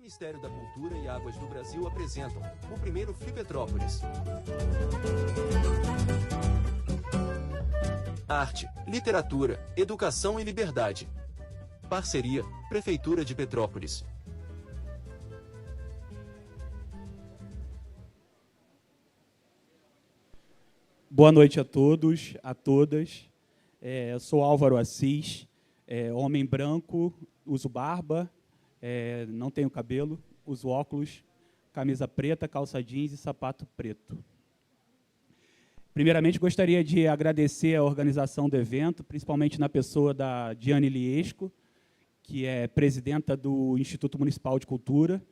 Ministério da Cultura e Águas do Brasil apresentam o primeiro Flipetrópolis. Arte, literatura, educação e liberdade. Parceria, Prefeitura de Petrópolis. Boa noite a todos, a todas. Eu sou Álvaro Assis, homem branco, uso barba, não tenho cabelo, uso óculos, camisa preta, calça jeans e sapato preto. Primeiramente, gostaria de agradecer a organização do evento, principalmente na pessoa da Diane Liesco, que é presidenta do Instituto Municipal de Cultura,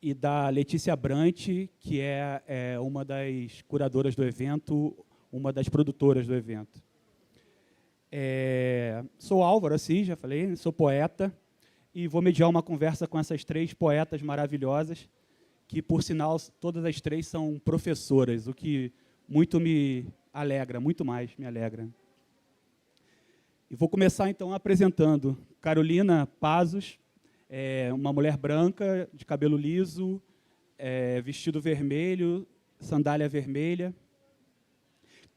e da Letícia Brant, que é uma das curadoras do evento, uma das produtoras do evento. Sou Álvaro Assis, já falei, sou poeta, e vou mediar uma conversa com essas três poetas maravilhosas, que, por sinal, todas as três são professoras, o que muito me alegra, muito mais me alegra. E vou começar, então, apresentando Carolina Pazos, uma mulher branca, de cabelo liso, vestido vermelho, sandália vermelha.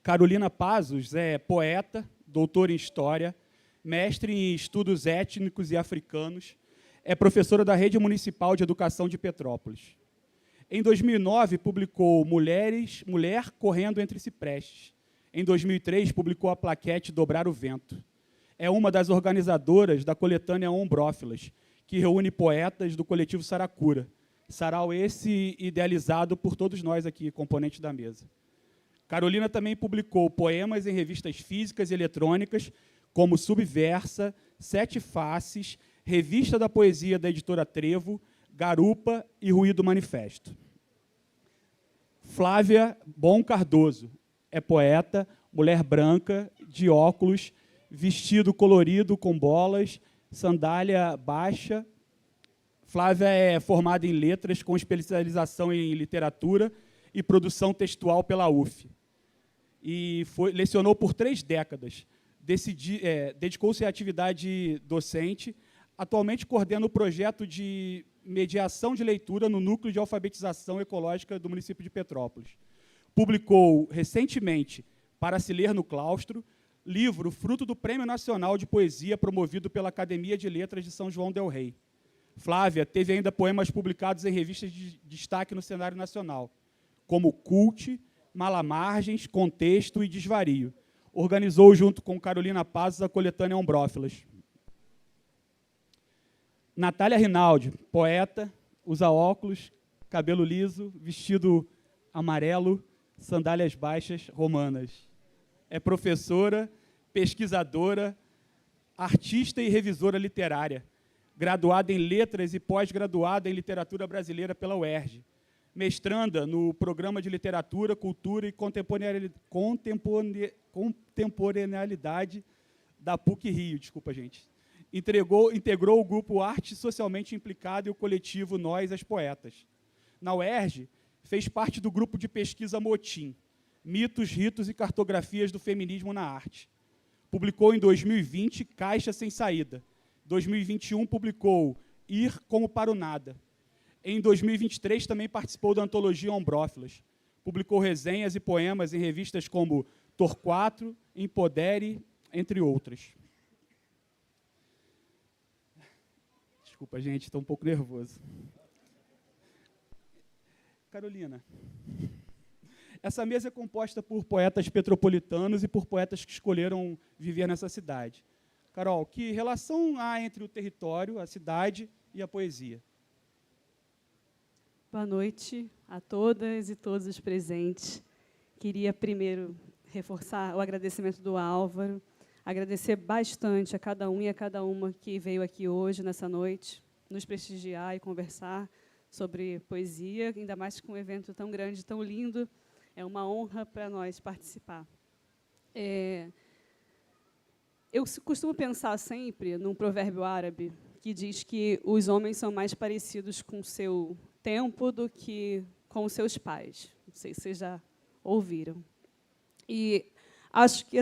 Carolina Pazos é poeta, doutora em História, mestre em Estudos Étnicos e Africanos, é professora da Rede Municipal de Educação de Petrópolis. Em 2009, publicou Mulher Correndo Entre Ciprestes. Em 2003, publicou a plaquete Dobrar o Vento. É uma das organizadoras da coletânea Ombrófilas, que reúne poetas do coletivo Saracura. Sarau esse idealizado por todos nós aqui, componentes da mesa. Carolina também publicou poemas em revistas físicas e eletrônicas, como Subversa, Sete Faces, Revista da Poesia da Editora Trevo, Garupa e Ruído Manifesto. Flávia Bom Cardoso é poeta, mulher branca, de óculos, vestido colorido com bolas, sandália baixa. Flávia é formada em letras com especialização em literatura e produção textual pela UF. E lecionou por 3 décadas. Dedicou-se à atividade docente. Atualmente coordena o projeto de mediação de leitura no Núcleo de Alfabetização Ecológica do município de Petrópolis. Publicou recentemente Para se ler no claustro, livro fruto do Prêmio Nacional de Poesia promovido pela Academia de Letras de São João del Rei. Flávia teve ainda poemas publicados em revistas de destaque no cenário nacional, como Cult, Malamargens, Contexto e Desvario. Organizou, junto com Carolina Pazos, a coletânea Ombrófilas. Natália Rinaldi, poeta, usa óculos, cabelo liso, vestido amarelo, sandálias baixas romanas. É professora, pesquisadora, artista e revisora literária, graduada em Letras e pós-graduada em Literatura Brasileira pela UERJ, mestranda no Programa de Literatura, Cultura e Contemporaneidade da PUC-Rio. Desculpa, gente. Integrou o grupo Arte Socialmente Implicada e o coletivo Nós, as Poetas. Na UERJ, fez parte do grupo de pesquisa Motim, Mitos, Ritos e Cartografias do Feminismo na Arte. Publicou em 2020 Caixa Sem Saída. Em 2021, publicou Ir Como para o Nada. Em 2023, também participou da antologia Ombrófilas. Publicou resenhas e poemas em revistas como Torquato, Empodere, entre outras. Desculpa, gente, estou um pouco nervoso. Carolina, essa mesa é composta por poetas petropolitanos e por poetas que escolheram viver nessa cidade. Carol, que relação há entre o território, a cidade e a poesia? Boa noite a todas e todos os presentes. Queria primeiro reforçar o agradecimento do Álvaro, agradecer bastante a cada um e a cada uma que veio aqui hoje, nessa noite, nos prestigiar e conversar sobre poesia, ainda mais com um evento tão grande, tão lindo. É uma honra para nós participar. Eu costumo pensar sempre num provérbio árabe que diz que os homens são mais parecidos com o seu tempo do que com os seus pais. Não sei se vocês já ouviram. E acho que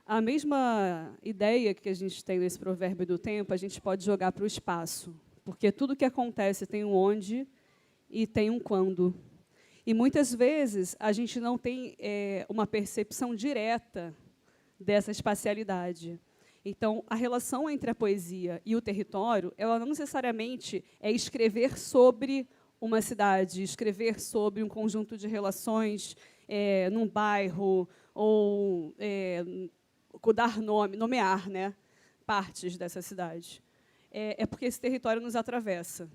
a mesma ideia que a gente tem nesse provérbio do tempo, a gente pode jogar para o espaço. porque tudo que acontece tem um onde e tem um quando. E, muitas vezes, a gente não tem uma percepção direta dessa espacialidade. Então, a relação entre a poesia e o território, ela não necessariamente é escrever sobre uma cidade, escrever sobre um conjunto de relações num bairro, ou dar nome, nomear, né, partes dessa cidade. É porque esse território nos atravessa.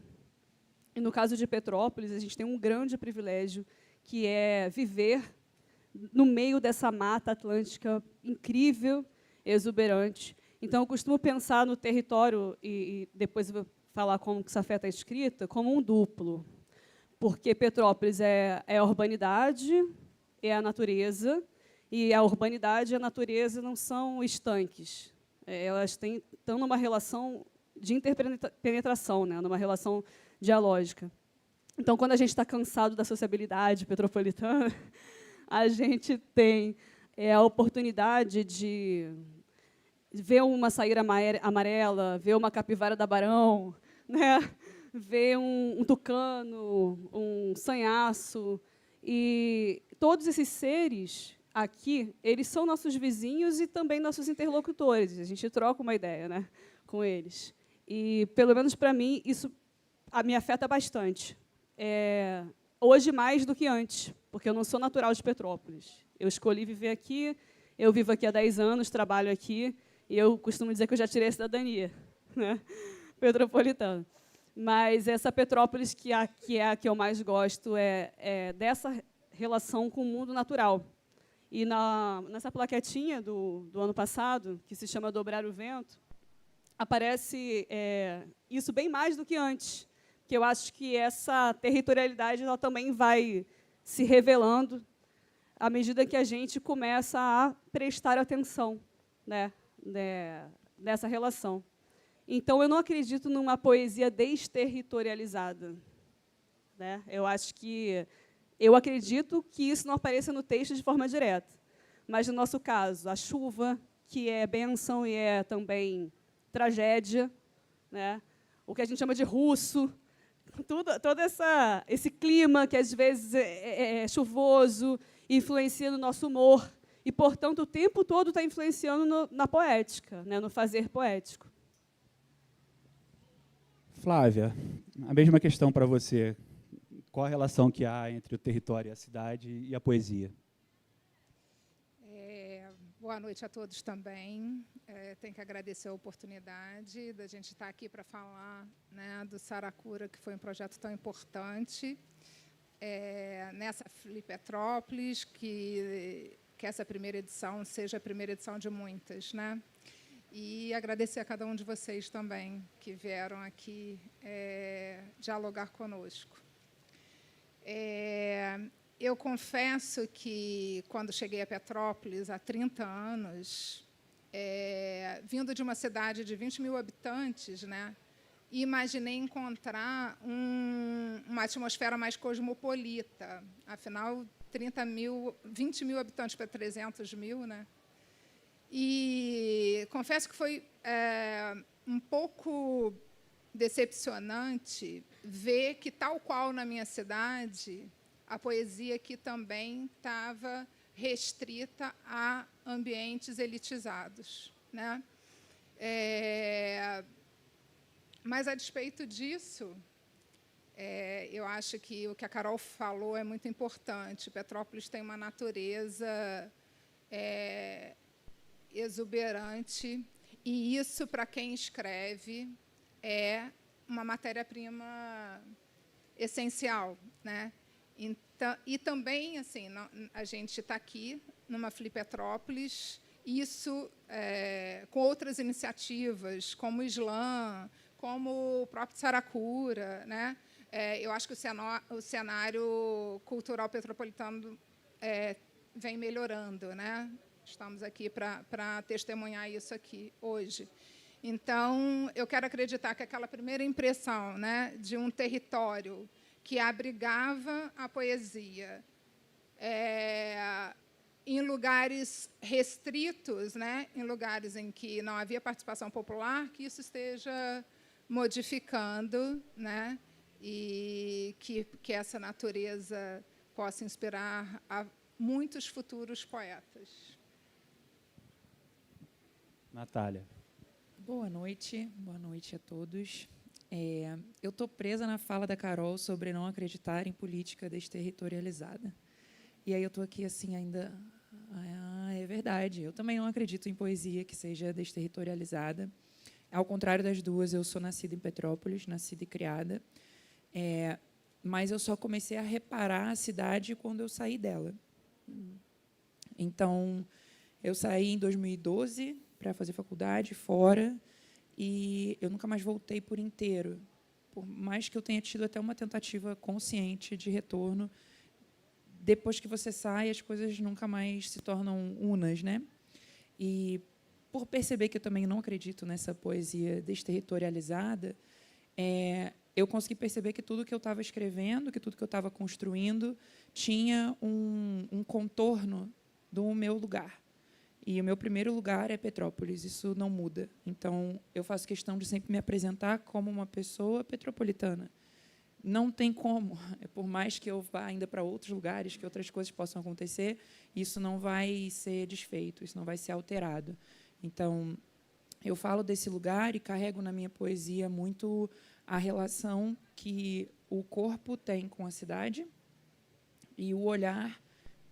E, no caso de Petrópolis, a gente tem um grande privilégio, que é viver no meio dessa mata atlântica incrível, exuberante. Então, eu costumo pensar no território, e depois eu vou falar como que essa fé está escrita, como um duplo. Porque Petrópolis é a urbanidade, é a natureza, e a urbanidade e a natureza não são estanques. Elas estão numa relação de interpenetração, né, numa relação dialógica. Então, quando a gente está cansado da sociabilidade petropolitana, a gente tem a oportunidade de ver uma saíra amarela, ver uma capivara da Barão, né? Ver um tucano, um sanhaço. E todos esses seres aqui, eles são nossos vizinhos e também nossos interlocutores. A gente troca uma ideia, né, com eles. E, pelo menos para mim, isso me afeta bastante. Hoje, mais do que antes, porque eu não sou natural de Petrópolis. Eu escolhi viver aqui, eu vivo aqui há 10 anos, trabalho aqui, e eu costumo dizer que eu já tirei a cidadania, né, petropolitana. Mas essa Petrópolis que é a que eu mais gosto é dessa relação com o mundo natural. E nessa plaquetinha do ano passado, que se chama Dobrar o Vento, aparece isso bem mais do que antes, que eu acho que essa territorialidade ela também vai se revelando à medida que a gente começa a prestar atenção, né, nessa relação. Então, eu não acredito numa poesia desterritorializada, né? Eu acredito que isso não apareça no texto de forma direta. Mas, no nosso caso, a chuva, que é bênção e é também tragédia, né? O que a gente chama de russo, todo esse clima que, às vezes, é chuvoso, influencia no nosso humor, e, portanto, o tempo todo está influenciando na poética, né? No fazer poético. Flávia, a mesma questão para você. Qual a relação que há entre o território e a cidade e a poesia? Boa noite a todos também. Tenho que agradecer a oportunidade da gente estar aqui para falar, né, do Saracura, que foi um projeto tão importante. Nessa Flipetrópolis, que essa primeira edição seja a primeira edição de muitas, né? E agradecer a cada um de vocês também, que vieram aqui dialogar conosco. Eu confesso que, quando cheguei a Petrópolis, há 30 anos, vindo de uma cidade de 20 mil habitantes, né, imaginei encontrar uma atmosfera mais cosmopolita. Afinal, 20 mil habitantes para 300 mil, né? E confesso que foi um pouco decepcionante ver que, tal qual na minha cidade, a poesia aqui também estava restrita a ambientes elitizados, né? Mas, a despeito disso, eu acho que o que a Carol falou é muito importante. Petrópolis tem uma natureza exuberante, e isso, para quem escreve, é uma matéria-prima essencial, né? Então, e também, assim, a gente está aqui numa Flipetrópolis, isso com outras iniciativas, como o Slam, como o próprio Saracura, né? Eu acho que o cenário cultural petropolitano vem melhorando, né? Estamos aqui para testemunhar isso aqui hoje. Então, eu quero acreditar que aquela primeira impressão, né, de um território que abrigava a poesia em lugares restritos, né, em lugares em que não havia participação popular, que isso esteja modificando, né? E que essa natureza possa inspirar a muitos futuros poetas. Natália. Boa noite a todos. Eu estou presa na fala da Carol sobre não acreditar em política desterritorializada. E aí eu estou aqui assim ainda... é verdade, eu também não acredito em poesia que seja desterritorializada. Ao contrário das duas, eu sou nascida em Petrópolis, nascida e criada, mas eu só comecei a reparar a cidade quando eu saí dela. Então, eu saí em 2012 para fazer faculdade fora, e eu nunca mais voltei por inteiro, por mais que eu tenha tido até uma tentativa consciente de retorno. Depois que você sai, as coisas nunca mais se tornam unas, né? E por perceber que eu também não acredito nessa poesia desterritorializada, eu consegui perceber que tudo que eu estava escrevendo, que tudo que eu estava construindo, tinha um contorno do meu lugar. E o meu primeiro lugar é Petrópolis, isso não muda. Então, eu faço questão de sempre me apresentar como uma pessoa petropolitana. Não tem como, por mais que eu vá ainda para outros lugares, que outras coisas possam acontecer, isso não vai ser desfeito, isso não vai ser alterado. Então, eu falo desse lugar e carrego na minha poesia muito a relação que o corpo tem com a cidade e o olhar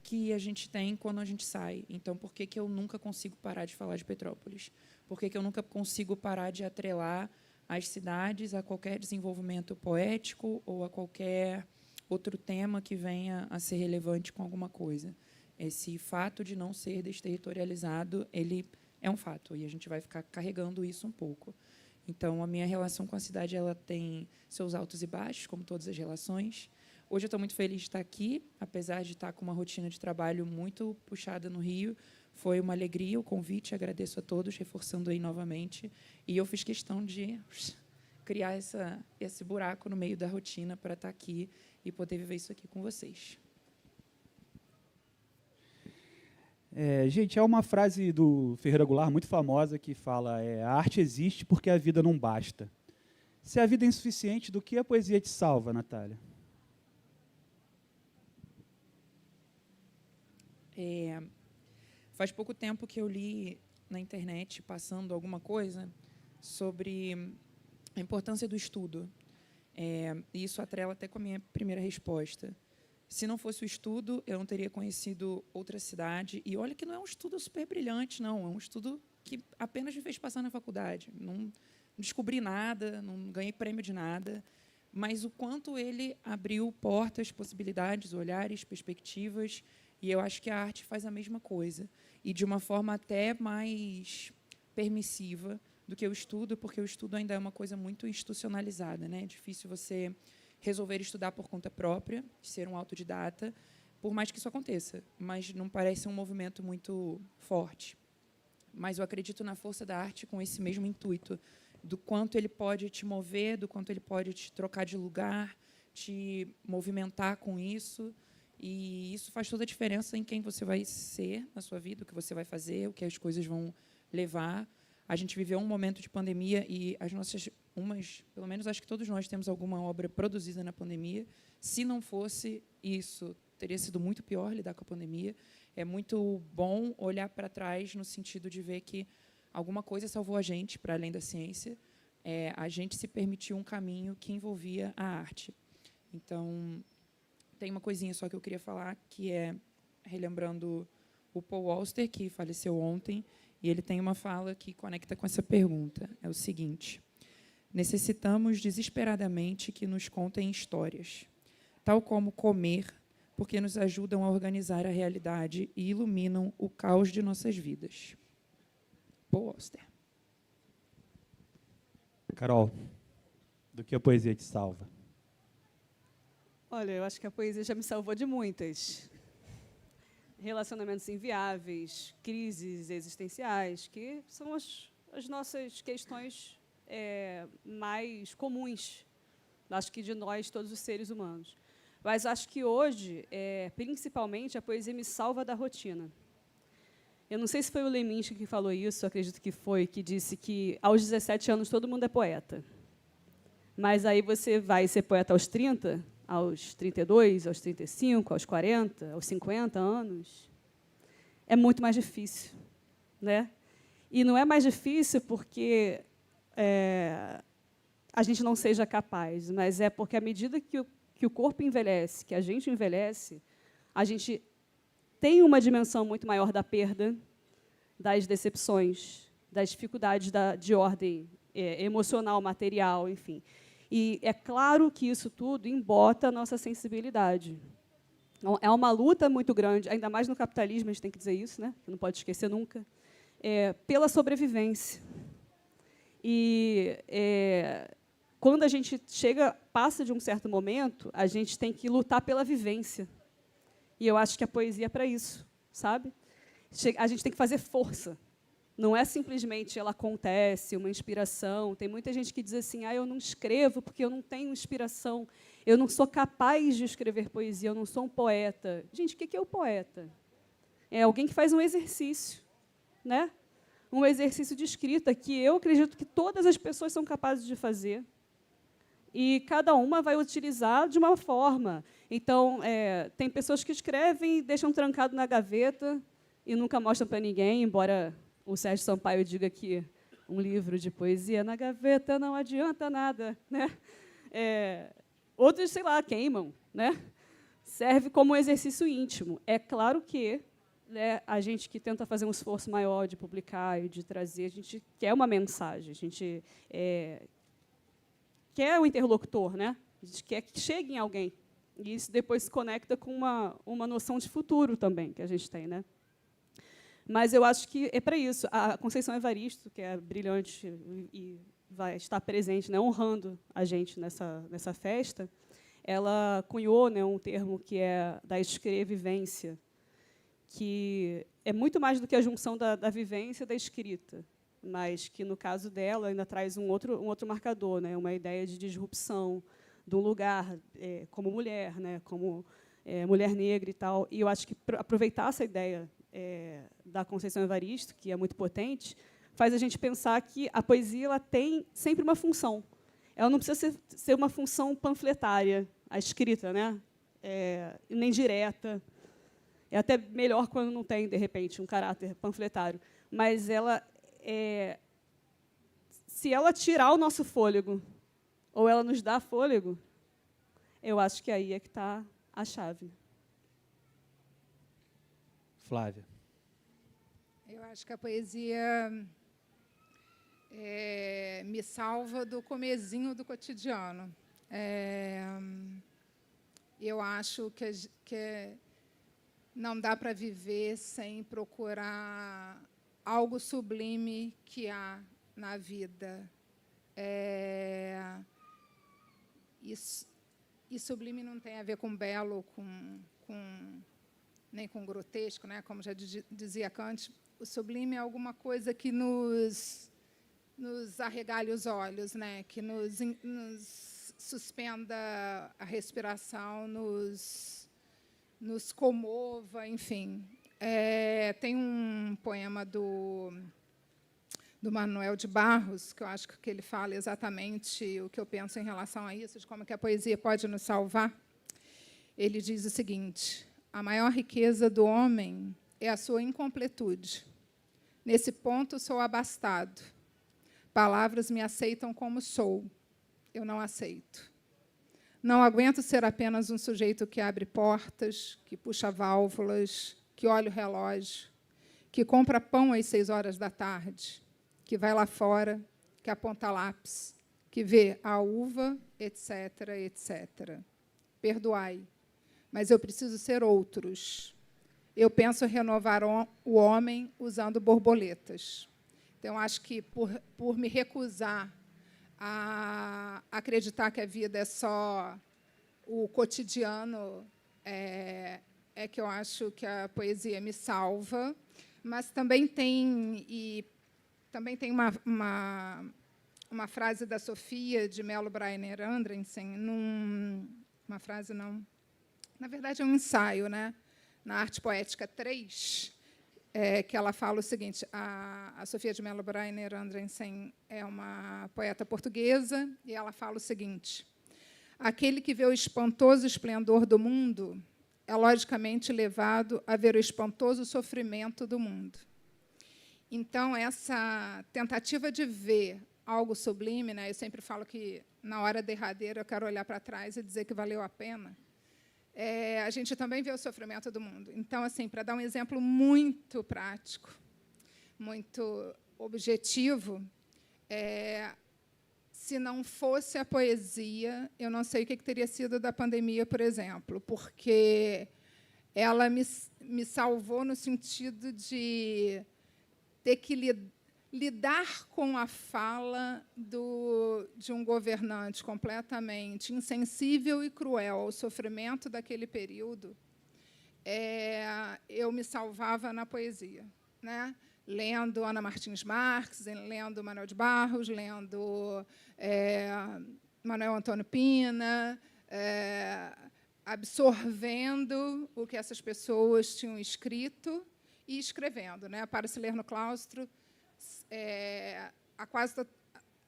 que a gente tem quando a gente sai. Então, por que eu nunca consigo parar de falar de Petrópolis? Por que eu nunca consigo parar de atrelar as cidades a qualquer desenvolvimento poético ou a qualquer outro tema que venha a ser relevante com alguma coisa? Esse fato de não ser desterritorializado, ele é um fato, e a gente vai ficar carregando isso um pouco. Então, a minha relação com a cidade ela tem seus altos e baixos, como todas as relações. Hoje eu estou muito feliz de estar aqui, apesar de estar com uma rotina de trabalho muito puxada no Rio. Foi uma alegria o convite, agradeço a todos, reforçando aí novamente. E eu fiz questão de criar esse buraco no meio da rotina para estar aqui e poder viver isso aqui com vocês. Gente, é uma frase do Ferreira Goulart muito famosa que fala: a arte existe porque a vida não basta. Se a vida é insuficiente, do que a poesia te salva, Natália? Faz pouco tempo que eu li na internet, passando alguma coisa, sobre a importância do estudo. E isso atrela até com a minha primeira resposta. Se não fosse o estudo, eu não teria conhecido outra cidade. E olha que não é um estudo super brilhante, não. É um estudo que apenas me fez passar na faculdade. Não descobri nada, não ganhei prêmio de nada. Mas o quanto ele abriu portas, possibilidades, olhares, perspectivas. E eu acho que a arte faz a mesma coisa. E de uma forma até mais permissiva do que o estudo, porque o estudo ainda é uma coisa muito institucionalizada, né? É difícil você resolver estudar por conta própria, ser um autodidata, por mais que isso aconteça. Mas não parece um movimento muito forte. Mas eu acredito na força da arte com esse mesmo intuito, do quanto ele pode te mover, do quanto ele pode te trocar de lugar, te movimentar com isso. E isso faz toda a diferença em quem você vai ser na sua vida, o que você vai fazer, o que as coisas vão levar. A gente viveu um momento de pandemia e as nossas, pelo menos acho que todos nós temos alguma obra produzida na pandemia. Se não fosse isso, teria sido muito pior lidar com a pandemia. É muito bom olhar para trás no sentido de ver que alguma coisa salvou a gente, para além da ciência. A gente se permitiu um caminho que envolvia a arte. Então, tem uma coisinha só que eu queria falar, que é, relembrando o Paul Auster, que faleceu ontem, e ele tem uma fala que conecta com essa pergunta. É o seguinte: necessitamos desesperadamente que nos contem histórias, tal como comer, porque nos ajudam a organizar a realidade e iluminam o caos de nossas vidas. Paul Auster. Carol, do que a poesia te salva? Olha, eu acho que a poesia já me salvou de muitas. Relacionamentos inviáveis, crises existenciais, que são as nossas questões mais comuns, acho que de nós, todos os seres humanos. Mas acho que hoje, principalmente, a poesia me salva da rotina. Eu não sei se foi o Leminski que falou isso, acredito que foi, que disse que aos 17 anos todo mundo é poeta. Mas aí você vai ser poeta aos 30, aos 32, aos 35, aos 40, aos 50 anos. É muito mais difícil, né? E não é mais difícil porque a gente não seja capaz, mas é porque, à medida que o corpo envelhece, que a gente envelhece, a gente tem uma dimensão muito maior da perda, das decepções, das dificuldades de ordem emocional, material, enfim. E é claro que isso tudo embota a nossa sensibilidade. É uma luta muito grande, ainda mais no capitalismo, a gente tem que dizer isso, né? Não pode esquecer nunca, pela sobrevivência. E quando a gente passa de um certo momento, a gente tem que lutar pela vivência. E eu acho que a poesia é para isso, sabe? A gente tem que fazer força. Não é simplesmente ela acontece, uma inspiração. Tem muita gente que diz assim, eu não escrevo porque eu não tenho inspiração, eu não sou capaz de escrever poesia, eu não sou um poeta. Gente, o que é o poeta? É alguém que faz um exercício, né? Um exercício de escrita que eu acredito que todas as pessoas são capazes de fazer. E cada uma vai utilizar de uma forma. Então, tem pessoas que escrevem e deixam trancado na gaveta e nunca mostram para ninguém, embora o Sérgio Sampaio diga que um livro de poesia na gaveta não adianta nada, né? Outros, sei lá, queimam, né? Serve como um exercício íntimo. É claro que, né, a gente que tenta fazer um esforço maior de publicar e de trazer, a gente quer uma mensagem, a gente quer o interlocutor, né? A gente quer que chegue em alguém. E isso depois se conecta com uma noção de futuro também que a gente tem, né? Mas eu acho que é para isso. A Conceição Evaristo, que é brilhante e vai estar presente, né, honrando a gente nessa festa, ela cunhou, né, um termo que é da escrevivência, que é muito mais do que a junção da vivência e da escrita, mas que, no caso dela, ainda traz um outro marcador, né, uma ideia de disrupção de um lugar como mulher, né, como mulher negra e tal. E eu acho que aproveitar essa ideia da Conceição Evaristo, que é muito potente, faz a gente pensar que a poesia ela tem sempre uma função. Ela não precisa ser uma função panfletária, a escrita, né? Nem direta. É até melhor quando não tem, de repente, um caráter panfletário. Mas ela, se ela tirar o nosso fôlego, ou ela nos dá fôlego, eu acho que aí é que está a chave. Flávia. Eu acho que a poesia me salva do comezinho do cotidiano. Eu acho que não dá para viver sem procurar algo sublime que há na vida. E sublime não tem a ver com belo, nem com grotesco, né? Como já dizia Kant. O sublime é alguma coisa que nos arregalhe os olhos, né? Que nos suspenda a respiração, nos comova, enfim. Tem um poema do Manuel de Barros, que eu acho que ele fala exatamente o que eu penso em relação a isso, de como que a poesia pode nos salvar. Ele diz o seguinte: a maior riqueza do homem é a sua incompletude. Nesse ponto, sou abastado. Palavras me aceitam como sou. Eu não aceito. Não aguento ser apenas um sujeito que abre portas, que puxa válvulas, que olha o relógio, que compra pão às 6h, que vai lá fora, que aponta lápis, que vê a uva, etc., etc. Perdoai, mas eu preciso ser outros. Eu penso renovar o homem usando borboletas. Então, acho que, por me recusar a acreditar que a vida é só o cotidiano, que eu acho que a poesia me salva. Mas também tem uma frase da Sofia de Mello Breiner Andrensen, uma frase não, na verdade é um ensaio, né? Na Arte Poética 3, que ela fala o seguinte, a Sofia de Mello Breiner Andrensen é uma poeta portuguesa, e ela fala o seguinte: aquele que vê o espantoso esplendor do mundo é logicamente levado a ver o espantoso sofrimento do mundo. Então, essa tentativa de ver algo sublime, né, eu sempre falo que, na hora derradeira, eu quero olhar para trás e dizer que valeu a pena, a gente também vê o sofrimento do mundo. Então, assim, para dar um exemplo muito prático, muito objetivo, se não fosse a poesia, eu não sei o que teria sido da pandemia, por exemplo, porque ela me salvou no sentido de ter que lidar com a fala de um governante completamente insensível e cruel ao sofrimento daquele período. Eu me salvava na poesia, né? Lendo Ana Martins Marques, lendo Manuel de Barros, lendo Manuel Antônio Pina, absorvendo o que essas pessoas tinham escrito e escrevendo, né? Para se ler no claustro,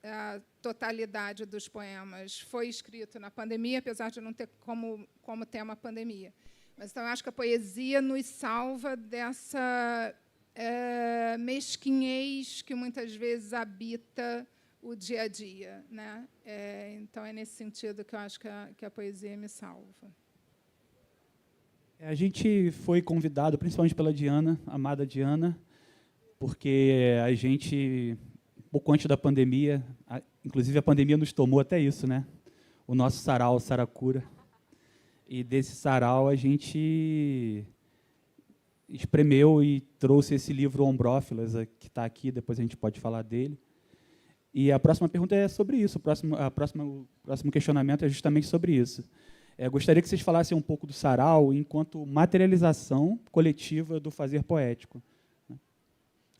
a totalidade dos poemas foi escrito na pandemia, apesar de não ter como tema a pandemia. Mas, então, eu acho que a poesia nos salva dessa mesquinhez que muitas vezes habita o dia a dia, né? Então, é nesse sentido que eu acho que a poesia me salva. A gente foi convidado, principalmente pela Diana, a amada Diana, porque a gente, pouco antes da pandemia, inclusive a pandemia nos tomou até isso, né? O nosso sarau, o Saracura. E desse sarau a gente espremeu e trouxe esse livro Ombrófilas, que está aqui, depois a gente pode falar dele. E a próxima pergunta é sobre isso, o próximo questionamento é justamente sobre isso. Gostaria que vocês falassem um pouco do sarau enquanto materialização coletiva do fazer poético.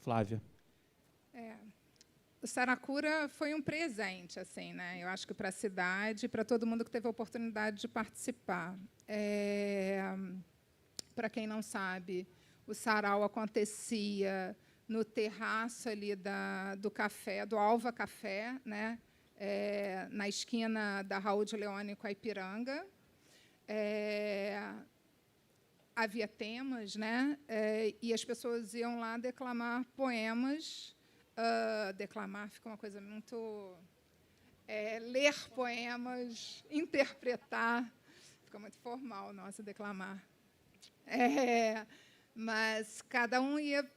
Flávia. O Saracura foi um presente, assim, né? Eu acho que para a cidade, para todo mundo que teve a oportunidade de participar. Para quem não sabe, o sarau acontecia no terraço ali do café, do Alva Café, né? Na esquina da Raul de Leone com a Ipiranga. Havia temas, né? E as pessoas iam lá declamar poemas. Declamar fica uma coisa muito... ler poemas, interpretar, fica muito formal, nossa, declamar. Mas cada um ia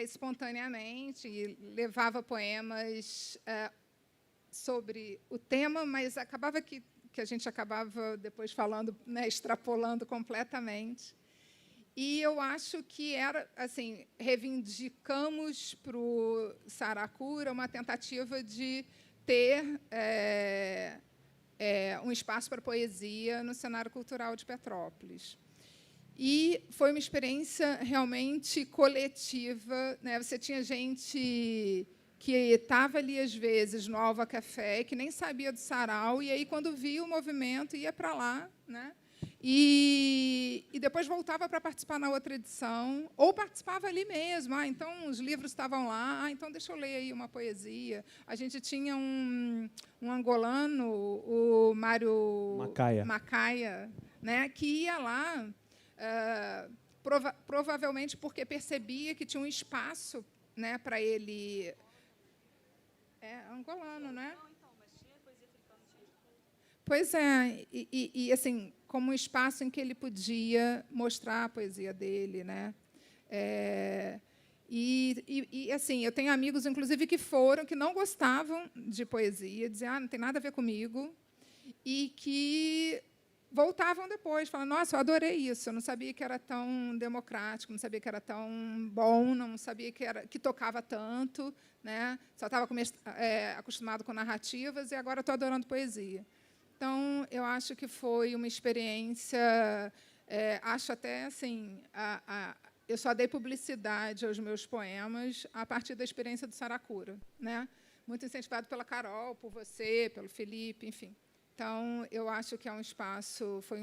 espontaneamente e levava poemas sobre o tema, mas acabava que a gente acabava depois falando, né, extrapolando completamente. E eu acho que era, assim, reivindicamos para o Saracura uma tentativa de ter um espaço para poesia no cenário cultural de Petrópolis. E foi uma experiência realmente coletiva, né? Você tinha gente que estava ali, às vezes, no Alva Café, que nem sabia do sarau, e aí, quando via o movimento, ia para lá, né? E depois voltava para participar na outra edição, ou participava ali mesmo. Então, os livros estavam lá, então, deixa eu ler aí uma poesia. A gente tinha um angolano, o Mário Macaia, né, que ia lá, provavelmente porque percebia que tinha um espaço, né, para ele... angolano, né? Pois é, e assim, como um espaço em que ele podia mostrar a poesia dele, né? Assim, eu tenho amigos, inclusive, que não gostavam de poesia, diziam, não tem nada a ver comigo, e que voltavam depois, falando, nossa, eu adorei isso, eu não sabia que era tão democrático, não sabia que era tão bom, não sabia que tocava tanto, né? Só estava acostumado com narrativas e agora estou adorando poesia. Então, eu acho que foi uma experiência, acho até assim, eu só dei publicidade aos meus poemas a partir da experiência do Saracura, né? Muito incentivado pela Carol, por você, pelo Felipe, enfim. Então, eu acho que é um espaço, foi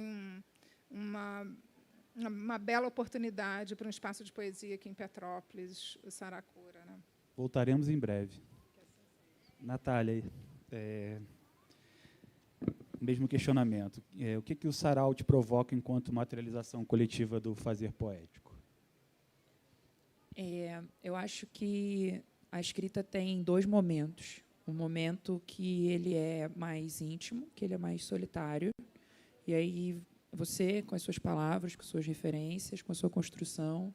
uma bela oportunidade para um espaço de poesia aqui em Petrópolis, o Saracura, né? Voltaremos em breve. Natália, mesmo questionamento. O que o sarau te provoca enquanto materialização coletiva do fazer poético? Eu acho que a escrita tem 2 momentos. Um momento que ele é mais íntimo, que ele é mais solitário, e aí você, com as suas palavras, com suas referências, com a sua construção,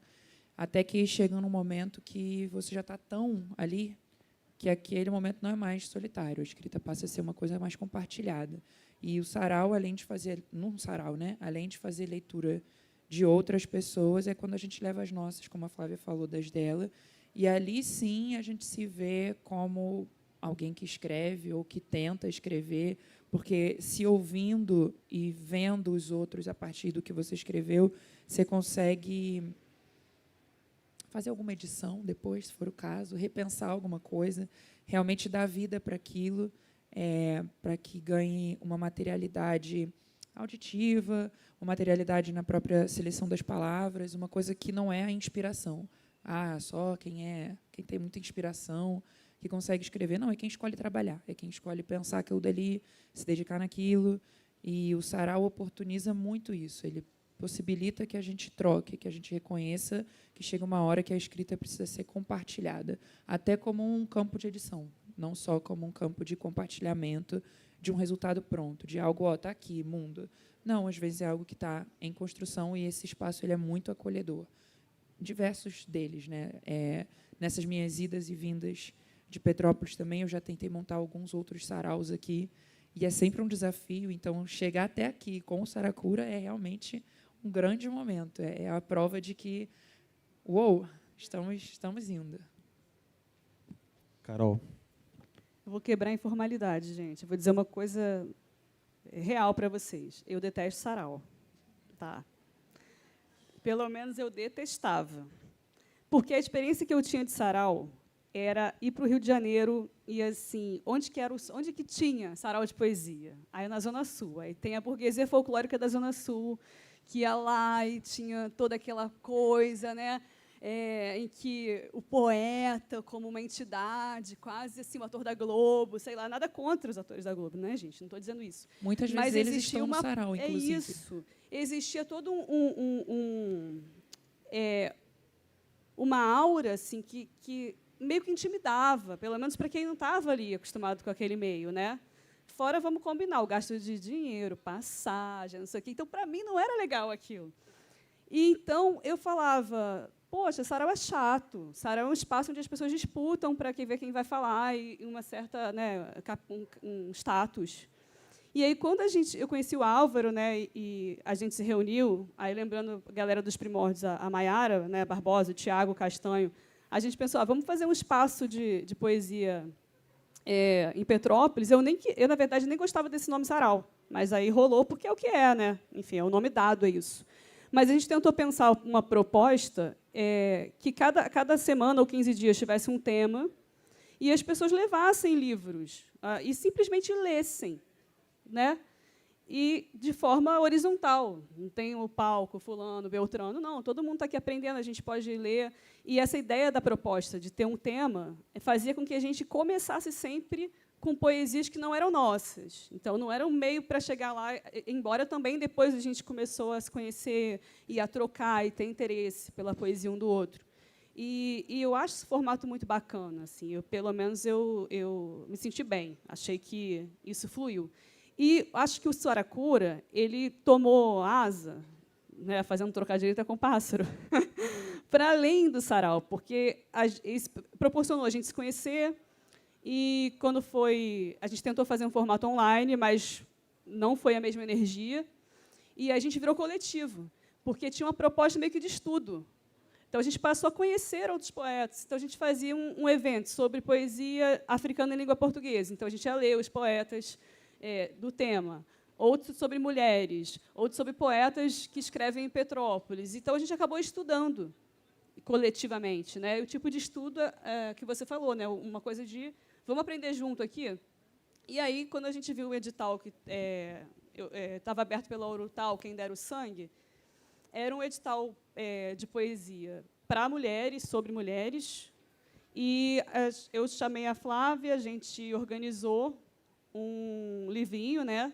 até que chega num momento que você já está tão ali que aquele momento não é mais solitário, a escrita passa a ser uma coisa mais compartilhada. E o sarau, além de fazer, num sarau, né, além de fazer leitura de outras pessoas, é quando a gente leva as nossas, como a Flávia falou, das dela, e ali sim a gente se vê como alguém que escreve ou que tenta escrever, porque se ouvindo e vendo os outros a partir do que você escreveu, você consegue fazer alguma edição depois, se for o caso, repensar alguma coisa, realmente dar vida para aquilo, para que ganhe uma materialidade auditiva, uma materialidade na própria seleção das palavras, uma coisa que não é a inspiração. Só quem tem muita inspiração, que consegue escrever. Não, é quem escolhe trabalhar, é quem escolhe pensar aquilo dali, se dedicar naquilo. E o sarau oportuniza muito isso. Ele possibilita que a gente troque, que a gente reconheça que chega uma hora que a escrita precisa ser compartilhada, até como um campo de edição, não só como um campo de compartilhamento de um resultado pronto, de algo, está aqui, mundo. Não, às vezes é algo que está em construção e esse espaço ele é muito acolhedor. Diversos deles, né? Nessas minhas idas e vindas de Petrópolis também, eu já tentei montar alguns outros saraus aqui, e é sempre um desafio, então chegar até aqui com o Saracura é realmente um grande momento, é a prova de que, estamos indo. Carol. Eu vou quebrar a informalidade, gente. Eu vou dizer uma coisa real para vocês. Eu detesto sarau. Tá? Pelo menos eu detestava. Porque a experiência que eu tinha de sarau era ir para o Rio de Janeiro e, assim, onde que tinha sarau de poesia? Aí na Zona Sul. Aí tem a burguesia folclórica da Zona Sul, que ia lá e tinha toda aquela coisa, né, em que o poeta, como uma entidade, quase assim, um ator da Globo, sei lá, nada contra os atores da Globo, né, gente? Não estou dizendo isso. Muitas vezes eles estão no sarau, inclusive. É isso. Existia todo uma aura assim, que meio que intimidava, pelo menos para quem não estava ali acostumado com aquele meio, né? Fora, vamos combinar, o gasto de dinheiro, passagem, não sei o quê. Então, para mim, não era legal aquilo. E, então, eu falava, poxa, sarau é chato. Sarau é um espaço onde as pessoas disputam para ver quem vai falar e uma certa, né, um status. E aí, quando eu conheci o Álvaro, né, e a gente se reuniu, aí lembrando a galera dos primórdios, a Maiara, né, Barbosa, o Tiago Castanho, a gente pensou, vamos fazer um espaço de poesia em Petrópolis. Eu, na verdade, nem gostava desse nome sarau, mas aí rolou porque é o que é, né? Enfim, é o nome dado a isso. Mas a gente tentou pensar uma proposta que cada semana ou 15 dias tivesse um tema e as pessoas levassem livros e simplesmente lessem, né? E de forma horizontal. Não tem o palco, fulano, beltrano, não. Todo mundo está aqui aprendendo, a gente pode ler. E essa ideia da proposta de ter um tema fazia com que a gente começasse sempre com poesias que não eram nossas. Então, não era um meio para chegar lá, embora também depois a gente começou a se conhecer e a trocar e ter interesse pela poesia um do outro. E eu acho esse formato muito bacana. Assim, pelo menos eu me senti bem, achei que isso fluiu. E acho que o Saracura ele tomou asa, né, fazendo trocadilho com pássaro, para além do sarau, porque isso proporcionou a gente se conhecer. E quando a gente tentou fazer um formato online, mas não foi a mesma energia. E a gente virou coletivo, porque tinha uma proposta meio que de estudo. Então a gente passou a conhecer outros poetas. Então a gente fazia um evento sobre poesia africana em língua portuguesa. Então a gente ia ler os poetas do tema, outros sobre mulheres, outros sobre poetas que escrevem em Petrópolis. Então, a gente acabou estudando coletivamente, né? O tipo de estudo que você falou, né? Uma coisa de, vamos aprender junto aqui? E aí, quando a gente viu o edital que estava aberto pela Orutal, Quem Dera o Sangue, era um edital de poesia para mulheres, sobre mulheres, e eu chamei a Flávia, a gente organizou um livrinho, né?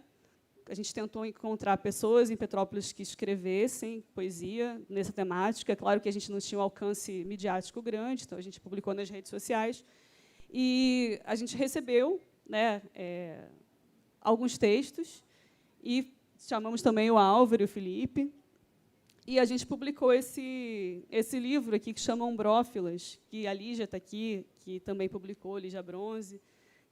A gente tentou encontrar pessoas em Petrópolis que escrevessem poesia nessa temática. É claro que a gente não tinha um alcance midiático grande, então a gente publicou nas redes sociais. E a gente recebeu, né, alguns textos e chamamos também o Álvaro e o Felipe. E a gente publicou esse livro aqui, que chama Ombrófilas, que a Lígia está aqui, que também publicou, Lígia Bronze.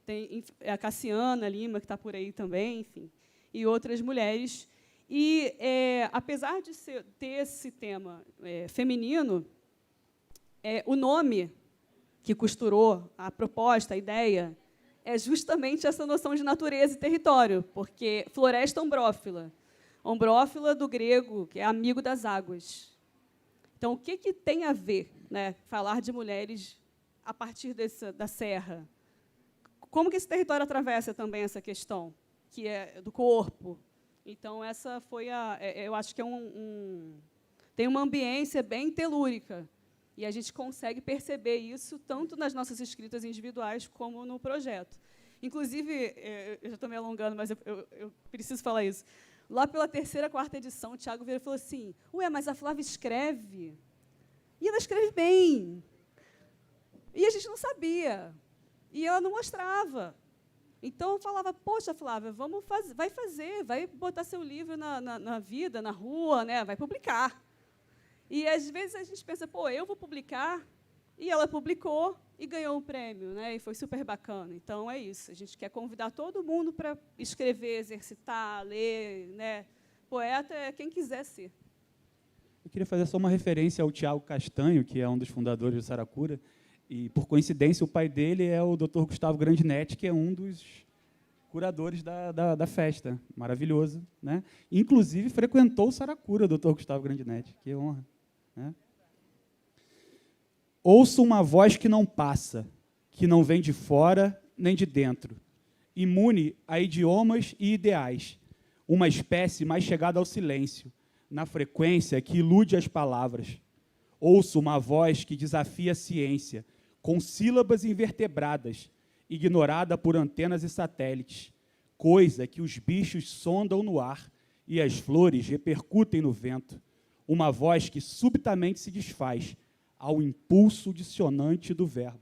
Tem a Cassiana Lima, que está por aí também, enfim, e outras mulheres. E, apesar de ter esse tema feminino, o nome que costurou a proposta, a ideia, é justamente essa noção de natureza e território, porque floresta ombrófila. Ombrófila, do grego, que é amigo das águas. Então, o que tem a ver, né, falar de mulheres a partir da serra? Como que esse território atravessa também essa questão, que é do corpo? Então, essa foi eu acho que tem uma ambiência bem telúrica, e a gente consegue perceber isso tanto nas nossas escritas individuais como no projeto. Inclusive, eu já estou me alongando, mas eu preciso falar isso. Lá pela 3ª, 4ª edição, o Tiago Vieira falou assim: ué, mas a Flávia escreve, e ela escreve bem. E a gente não sabia, e ela não mostrava. Então, eu falava, poxa, Flávia, vai botar seu livro na vida, na rua, né? Vai publicar. E, às vezes, a gente pensa, pô, eu vou publicar, e ela publicou e ganhou um prêmio, né? E foi super bacana. Então, é isso. A gente quer convidar todo mundo para escrever, exercitar, ler, né? Poeta é quem quiser ser. Eu queria fazer só uma referência ao Tiago Castanho, que é um dos fundadores do Saracura, e, por coincidência, o pai dele é o Dr. Gustavo Grandinetti, que é um dos curadores da festa. Maravilhoso, né? Inclusive, frequentou o Saracura, o Dr. Gustavo Grandinetti. Que honra, né? Ouço uma voz que não passa, que não vem de fora nem de dentro, imune a idiomas e ideais, uma espécie mais chegada ao silêncio, na frequência que ilude as palavras. Ouço uma voz que desafia a ciência, com sílabas invertebradas, ignorada por antenas e satélites, coisa que os bichos sondam no ar e as flores repercutem no vento, uma voz que subitamente se desfaz ao impulso dissonante do verbo.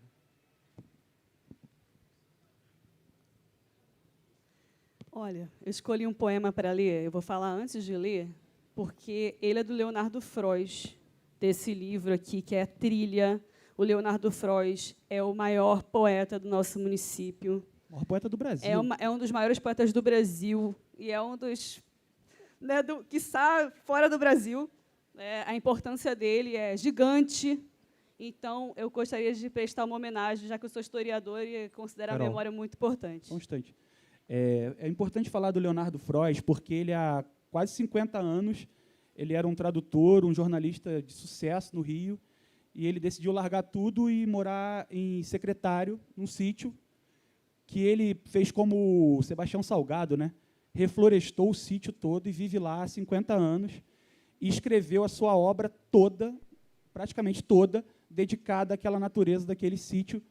Olha, eu escolhi um poema para ler, eu vou falar antes de ler, porque ele é do Leonardo Frois, desse livro aqui, que é Trilha. O Leonardo Frois é o maior poeta do nosso município. O maior poeta do Brasil. É um dos maiores poetas do Brasil, e é um dos, né, quiçá, fora do Brasil. A importância dele é gigante, então eu gostaria de prestar uma homenagem, já que eu sou historiador e considero a memória muito importante. Só um instante. É importante falar do Leonardo Frois, porque ele, há quase 50 anos, ele era um tradutor, um jornalista de sucesso no Rio, e ele decidiu largar tudo e morar em Secretário, num sítio, que ele fez como Sebastião Salgado, né? Reflorestou o sítio todo e vive lá há 50 anos, e escreveu a sua obra toda, praticamente toda, dedicada àquela natureza daquele sítio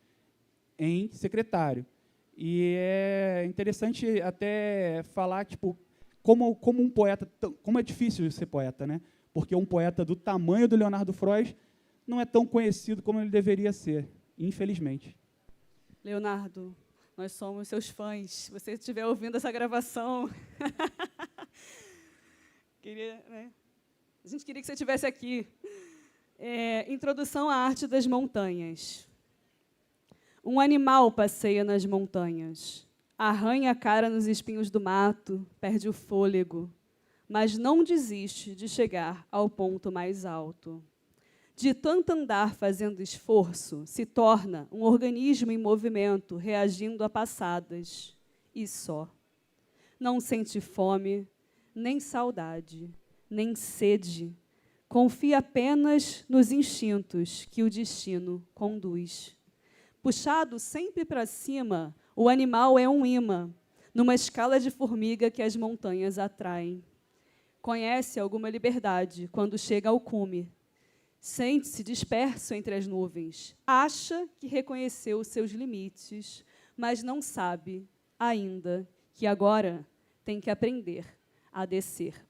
em Secretário. E é interessante até falar, tipo, como um poeta, como é difícil ser poeta, né? Porque um poeta do tamanho do Leonardo Frois não é tão conhecido como ele deveria ser, infelizmente. Leonardo, nós somos seus fãs. Se você estiver ouvindo essa gravação, né? A gente queria que você estivesse aqui. Introdução à arte das montanhas. Um animal passeia nas montanhas, arranha a cara nos espinhos do mato, perde o fôlego, mas não desiste de chegar ao ponto mais alto. De tanto andar fazendo esforço, se torna um organismo em movimento, reagindo a passadas, e só. Não sente fome, nem saudade, nem sede. Confia apenas nos instintos que o destino conduz. Puxado sempre para cima, o animal é um imã, numa escala de formiga que as montanhas atraem. conhece alguma liberdade quando chega ao cume. Sente-se disperso entre as nuvens. Acha que reconheceu os seus limites, mas não sabe ainda que agora tem que aprender a descer.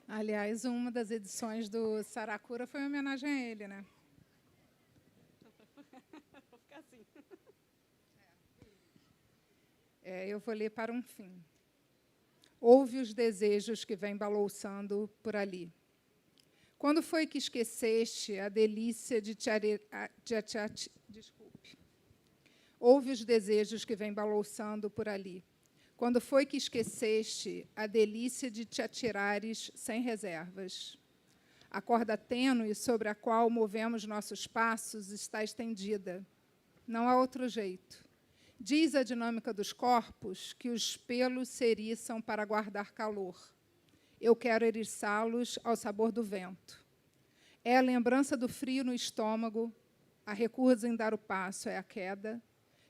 Aliás, uma das edições do Saracura foi uma homenagem a ele, né? Vou ficar assim. Eu vou ler para um fim. Ouve os desejos que vêm balouçando por ali. Quando foi que esqueceste a delícia de Desculpe. Ouve os desejos que vêm balouçando por ali. Quando foi que esqueceste a delícia de te atirares sem reservas? A corda tênue sobre a qual movemos nossos passos está estendida. Não há outro jeito. Diz a dinâmica dos corpos que os pelos se eriçam para guardar calor. Eu quero eriçá-los ao sabor do vento. É a lembrança do frio no estômago, a recusa em dar o passo é a queda,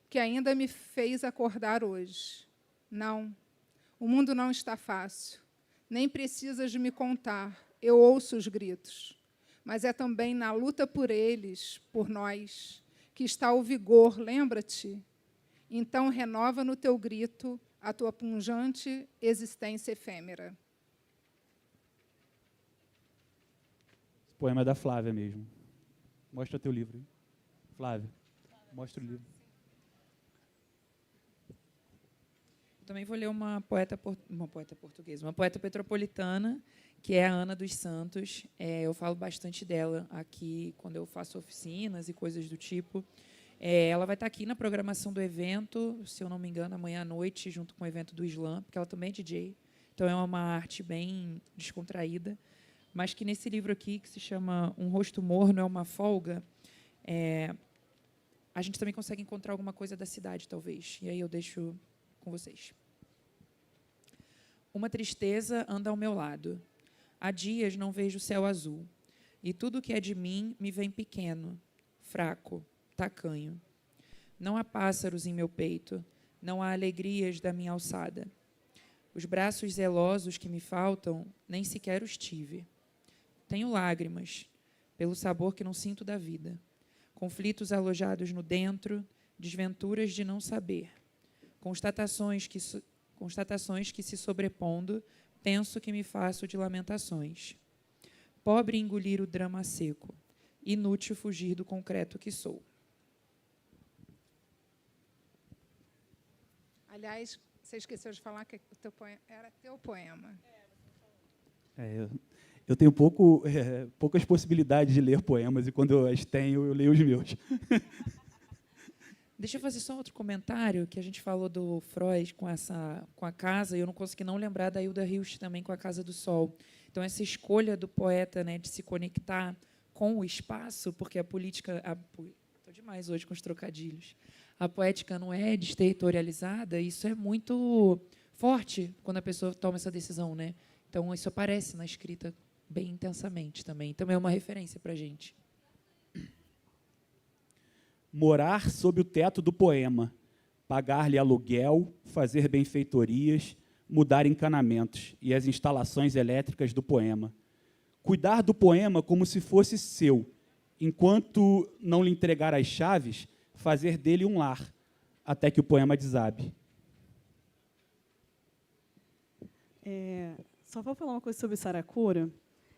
que ainda me fez acordar hoje. Não, o mundo não está fácil. Nem precisas de me contar, eu ouço os gritos. Mas é também na luta por eles, por nós, que está o vigor, lembra-te? Então, renova no teu grito a tua pungente existência efêmera. Esse poema é da Flávia mesmo. Mostra teu livro aí. Flávia, mostra o livro. Também vou ler uma poeta portuguesa, uma poeta petropolitana, que é a Ana dos Santos. Eu falo bastante dela aqui quando eu faço oficinas e coisas do tipo. Ela vai estar aqui na programação do evento, se eu não me engano, amanhã à noite, junto com o evento do Slam, porque ela também é DJ. Então, é uma arte bem descontraída. Mas que nesse livro aqui, que se chama Um Rosto Morno é uma Folga, a gente também consegue encontrar alguma coisa da cidade, talvez. E aí eu deixo com vocês. Uma tristeza anda ao meu lado. Há dias não vejo o céu azul. E tudo que é de mim me vem pequeno, fraco, tacanho. Não há pássaros em meu peito, não há alegrias da minha alçada. Os braços zelosos que me faltam, nem sequer os tive. Tenho lágrimas, pelo sabor que não sinto da vida. Conflitos alojados no dentro, desventuras de não saber. Constatações que se sobrepondo, penso que me faço de lamentações. Pobre engolir o drama seco, inútil fugir do concreto que sou. Aliás, você esqueceu de falar que o teu poema era teu poema. Eu tenho poucas possibilidades de ler poemas, e quando eu as tenho, eu leio os meus. Deixa eu fazer só outro comentário, que a gente falou do Freud com a casa, e eu não consegui não lembrar da Hilda Hilst também com a Casa do Sol. Então, essa escolha do poeta, né, de se conectar com o espaço, porque a política... Estou demais hoje com os trocadilhos. A poética não é desterritorializada, isso é muito forte quando a pessoa toma essa decisão, né? Então, isso aparece na escrita bem intensamente também. Também é uma referência para a gente. Morar sob o teto do poema, pagar-lhe aluguel, fazer benfeitorias, mudar encanamentos e as instalações elétricas do poema. Cuidar do poema como se fosse seu, enquanto não lhe entregar as chaves, fazer dele um lar, até que o poema desabe. Só vou falar uma coisa sobre o saracura,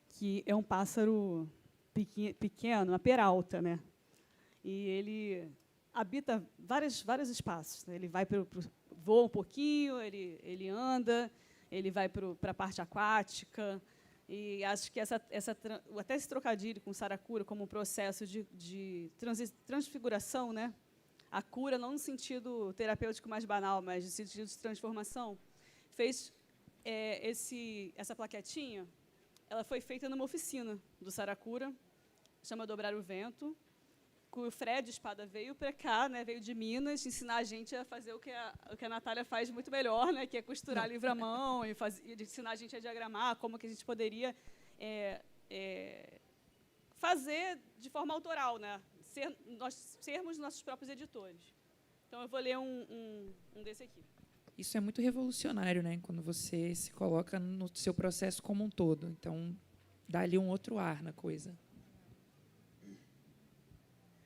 que é um pássaro pequeno, uma peralta, né? E ele habita vários espaços, né? Ele vai voa um pouquinho, ele anda, ele vai para a parte aquática. E acho que até esse trocadilho com saracura como um processo de transfiguração, né? A cura não no sentido terapêutico mais banal, mas no sentido de transformação, fez essa plaquetinha. Ela foi feita numa oficina do saracura, chama Dobrar o Vento. O Fred Espada veio para cá, né, veio de Minas, ensinar a gente a fazer o que a Natália faz muito melhor, né, que é costurar livro à mão e ensinar a gente a diagramar, como que a gente poderia fazer de forma autoral, né, nós sermos nossos próprios editores. Então, eu vou ler um desse aqui. Isso é muito revolucionário, né? Quando você se coloca no seu processo como um todo. Então, dá ali um outro ar na coisa.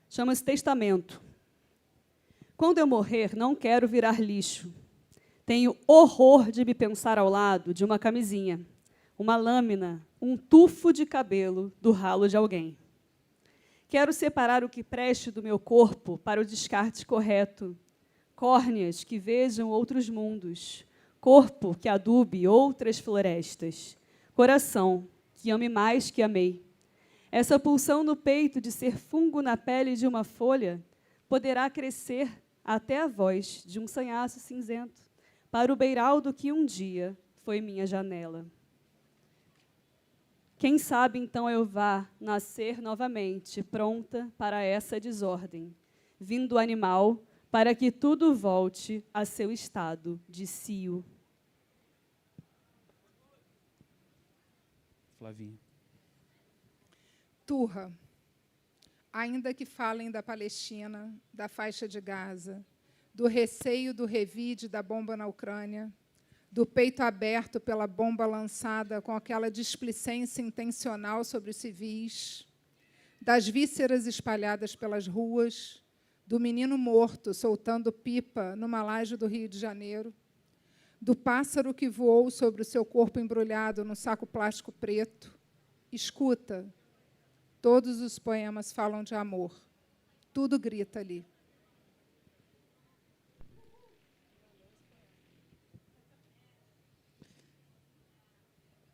Chama-se testamento. Quando eu morrer, não quero virar lixo. Tenho horror de me pensar ao lado de uma camisinha, uma lâmina, um tufo de cabelo do ralo de alguém. Quero separar o que preste do meu corpo para o descarte correto. Córneas que vejam outros mundos. Corpo que adube outras florestas. Coração que ame mais que amei. Essa pulsão no peito de ser fungo na pele de uma folha poderá crescer até a voz de um sanhaço cinzento para o beiral do que um dia foi minha janela. Quem sabe, então, eu vá nascer novamente, pronta para essa desordem, vindo animal, para que tudo volte a seu estado de cio. Flavinha. Turra. Ainda que falem da Palestina, da faixa de Gaza, do receio do revide da bomba na Ucrânia, do peito aberto pela bomba lançada com aquela displicência intencional sobre os civis, das vísceras espalhadas pelas ruas, do menino morto soltando pipa numa laje do Rio de Janeiro, do pássaro que voou sobre o seu corpo embrulhado num saco plástico preto. Escuta, todos os poemas falam de amor. Tudo grita ali.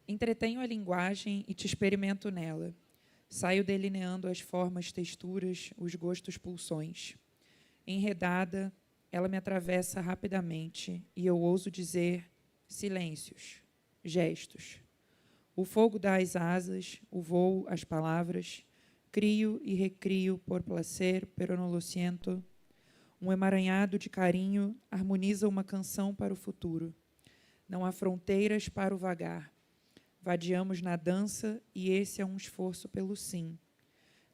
Entretenho a linguagem e te experimento nela. Saio delineando as formas, texturas, os gostos, pulsões. Enredada, ela me atravessa rapidamente e eu ouso dizer silêncios, gestos. O fogo dá as asas, o voo, as palavras. Crio e recrio por placer, pero no lo siento. Um emaranhado de carinho harmoniza uma canção para o futuro. Não há fronteiras para o vagar. Vadiamos na dança e esse é um esforço pelo sim.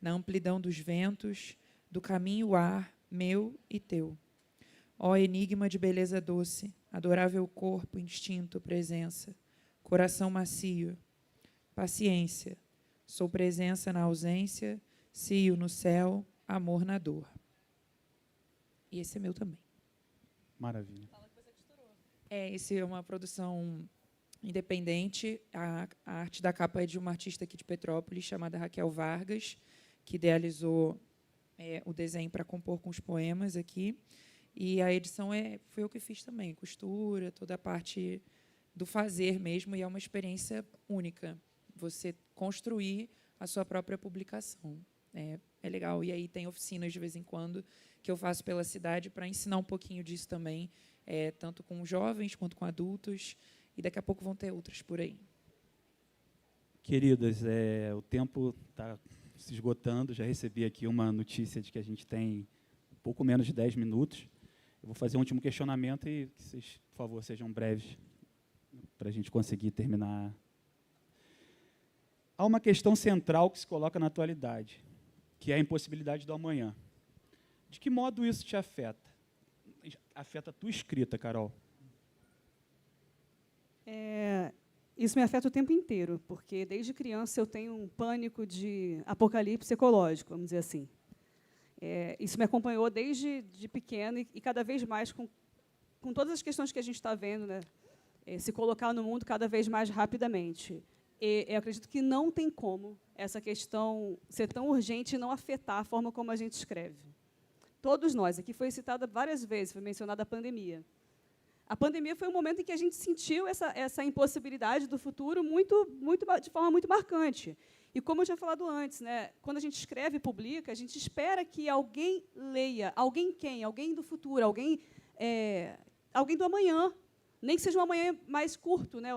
Na amplidão dos ventos, do caminho ar, meu e teu. Ó enigma de beleza doce, adorável corpo, instinto, presença. Coração macio. Paciência. Sou presença na ausência, cio no céu, amor na dor. E esse é meu também. Maravilha. Esse é uma produção independente. A arte da capa é de uma artista aqui de Petrópolis, chamada Raquel Vargas, que idealizou o desenho para compor com os poemas aqui. E a edição foi eu que fiz também, costura, toda a parte do fazer mesmo, e é uma experiência única, você construir a sua própria publicação. É legal. E aí tem oficinas, de vez em quando, que eu faço pela cidade para ensinar um pouquinho disso também, tanto com jovens quanto com adultos, e daqui a pouco vão ter outras por aí. Queridas, o tempo está se esgotando. Já recebi aqui uma notícia de que a gente tem pouco menos de 10 minutos. Eu vou fazer um último questionamento e que vocês, por favor, sejam breves para a gente conseguir terminar. Há uma questão central que se coloca na atualidade, que é a impossibilidade do amanhã. De que modo isso te afeta? Afeta a tua escrita, Carol? Isso me afeta o tempo inteiro, porque desde criança eu tenho um pânico de apocalipse ecológico, vamos dizer assim. Isso me acompanhou desde pequena e cada vez mais com todas as questões que a gente está vendo, né, se colocar no mundo cada vez mais rapidamente. Eu acredito que não tem como essa questão ser tão urgente e não afetar a forma como a gente escreve. Todos nós, aqui foi citada várias vezes, foi mencionada a pandemia. A pandemia foi um momento em que a gente sentiu essa impossibilidade do futuro de forma muito marcante. E, como eu tinha falado antes, né, quando a gente escreve e publica, a gente espera que alguém leia. Alguém quem? Alguém do futuro, alguém do amanhã. Nem que seja um amanhã mais curto, né,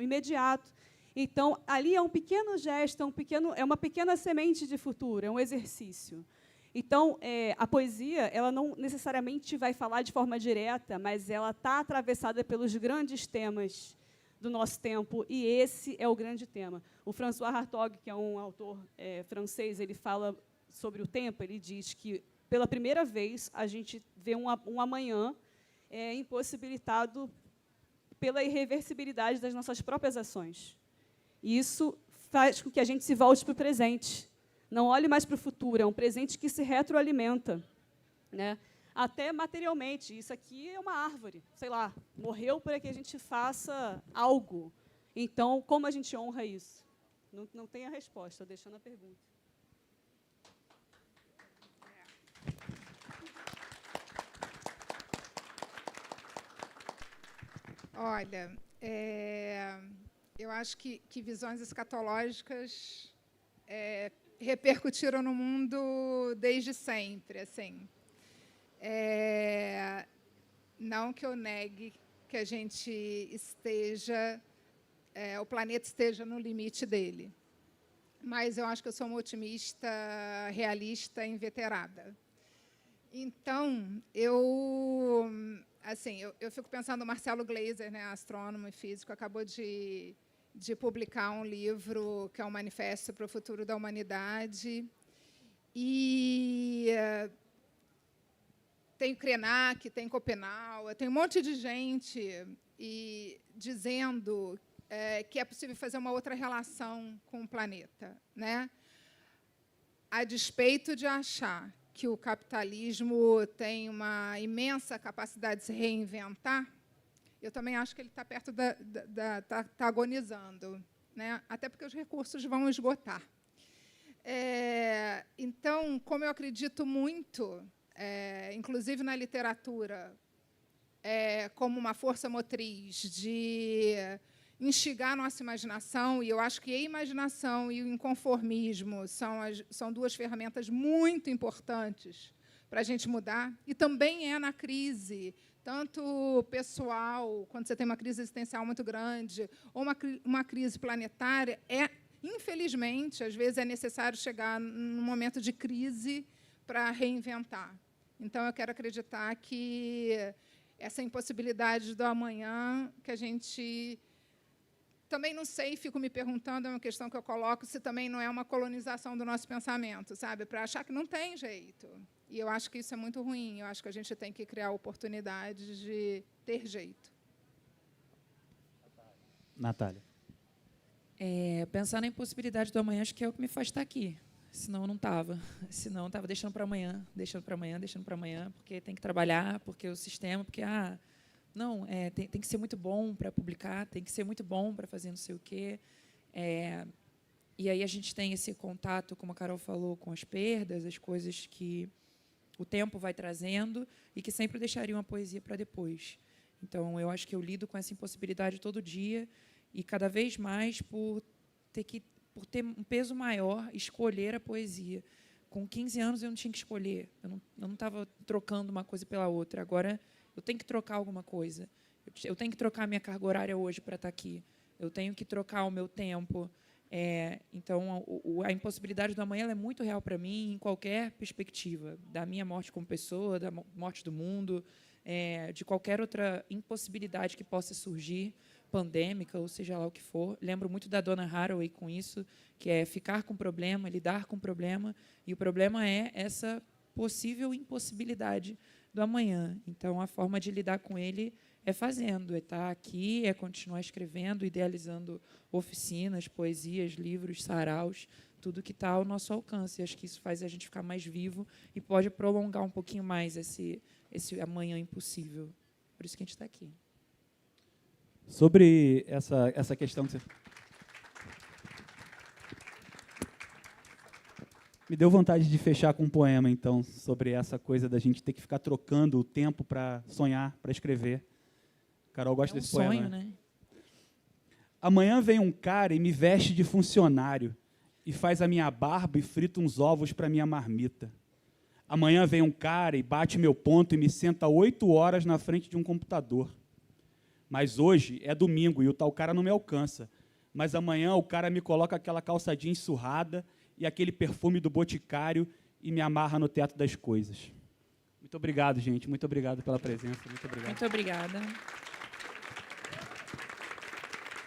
imediato. Então, ali é um pequeno gesto, é uma pequena semente de futuro, é um exercício. Então, a poesia, ela não necessariamente vai falar de forma direta, mas ela está atravessada pelos grandes temas do nosso tempo, e esse é o grande tema. O François Hartog, que é um autor francês, ele fala sobre o tempo, ele diz que, pela primeira vez, a gente vê um amanhã é impossibilitado pela irreversibilidade das nossas próprias ações. E isso faz com que a gente se volte para o presente. Não olhe mais para o futuro, é um presente que se retroalimenta, né? Até materialmente. Isso aqui é uma árvore, sei lá, morreu para que a gente faça algo. Então, como a gente honra isso? Não tem a resposta, deixando a pergunta. Olha, eu acho que visões escatológicas repercutiram no mundo desde sempre, assim. Não que eu negue que a gente esteja, o planeta esteja no limite dele, mas eu acho que eu sou uma otimista, realista, inveterada. Então, eu fico pensando, o Marcelo Gleiser, né, astrônomo e físico, acabou de publicar um livro que é um manifesto para o futuro da humanidade. E tem Krenak, tem Copenau, tem um monte de gente dizendo que é possível fazer uma outra relação com o planeta, né? A despeito de achar que o capitalismo tem uma imensa capacidade de se reinventar, eu também acho que ele está perto tá agonizando, né? Até porque os recursos vão esgotar. Então, como eu acredito muito, inclusive na literatura, como uma força motriz de instigar a nossa imaginação, e eu acho que a imaginação e o inconformismo são duas ferramentas muito importantes para a gente mudar, e também na crise, tanto pessoal, quando você tem uma crise existencial muito grande, ou uma crise planetária, infelizmente, às vezes é necessário chegar num momento de crise para reinventar. Então, eu quero acreditar que essa impossibilidade do amanhã, que a gente... Também não sei, fico me perguntando, é uma questão que eu coloco, se também não é uma colonização do nosso pensamento, sabe? Para achar que não tem jeito. E eu acho que isso é muito ruim. Eu acho que a gente tem que criar oportunidades de ter jeito. Natália. Pensar na impossibilidade do amanhã, acho que é o que me faz estar aqui. Senão eu não estava. Senão eu estava deixando para amanhã, porque tem que trabalhar, porque o sistema, porque... Não, tem que ser muito bom para publicar, tem que ser muito bom para fazer não sei o quê. E aí a gente tem esse contato, como a Carol falou, com as perdas, as coisas que o tempo vai trazendo e que sempre deixariam a poesia para depois. Então, eu acho que eu lido com essa impossibilidade todo dia e, cada vez mais, por ter um peso maior, escolher a poesia. Com 15 anos, eu não tinha que escolher. Eu não estava trocando uma coisa pela outra. Agora... eu tenho que trocar alguma coisa. Eu tenho que trocar a minha carga horária hoje para estar aqui. Eu tenho que trocar o meu tempo. Então, a impossibilidade do amanhã é muito real para mim, em qualquer perspectiva, da minha morte como pessoa, da morte do mundo, de qualquer outra impossibilidade que possa surgir, pandêmica, ou seja lá o que for. Lembro muito da Donna Haraway com isso, que é ficar com o problema, lidar com o problema, e o problema é essa possível impossibilidade do amanhã. Então, a forma de lidar com ele é fazendo, é estar aqui, é continuar escrevendo, idealizando oficinas, poesias, livros, saraus, tudo que está ao nosso alcance. E acho que isso faz a gente ficar mais vivo e pode prolongar um pouquinho mais esse amanhã impossível. Por isso que a gente está aqui. Sobre essa questão que você... Me deu vontade de fechar com um poema, então, sobre essa coisa da gente ter que ficar trocando o tempo para sonhar, para escrever. Carol gosta desse poema. É um sonho, né? Amanhã vem um cara e me veste de funcionário e faz a minha barba e frita uns ovos para minha marmita. Amanhã vem um cara e bate meu ponto e me senta 8 horas na frente de um computador. Mas hoje é domingo e o tal cara não me alcança. Mas amanhã o cara me coloca aquela calça jeans surrada e aquele perfume do Boticário e me amarra no teto das coisas. Muito obrigado, gente. Muito obrigado pela presença. Muito obrigado. Muito obrigada.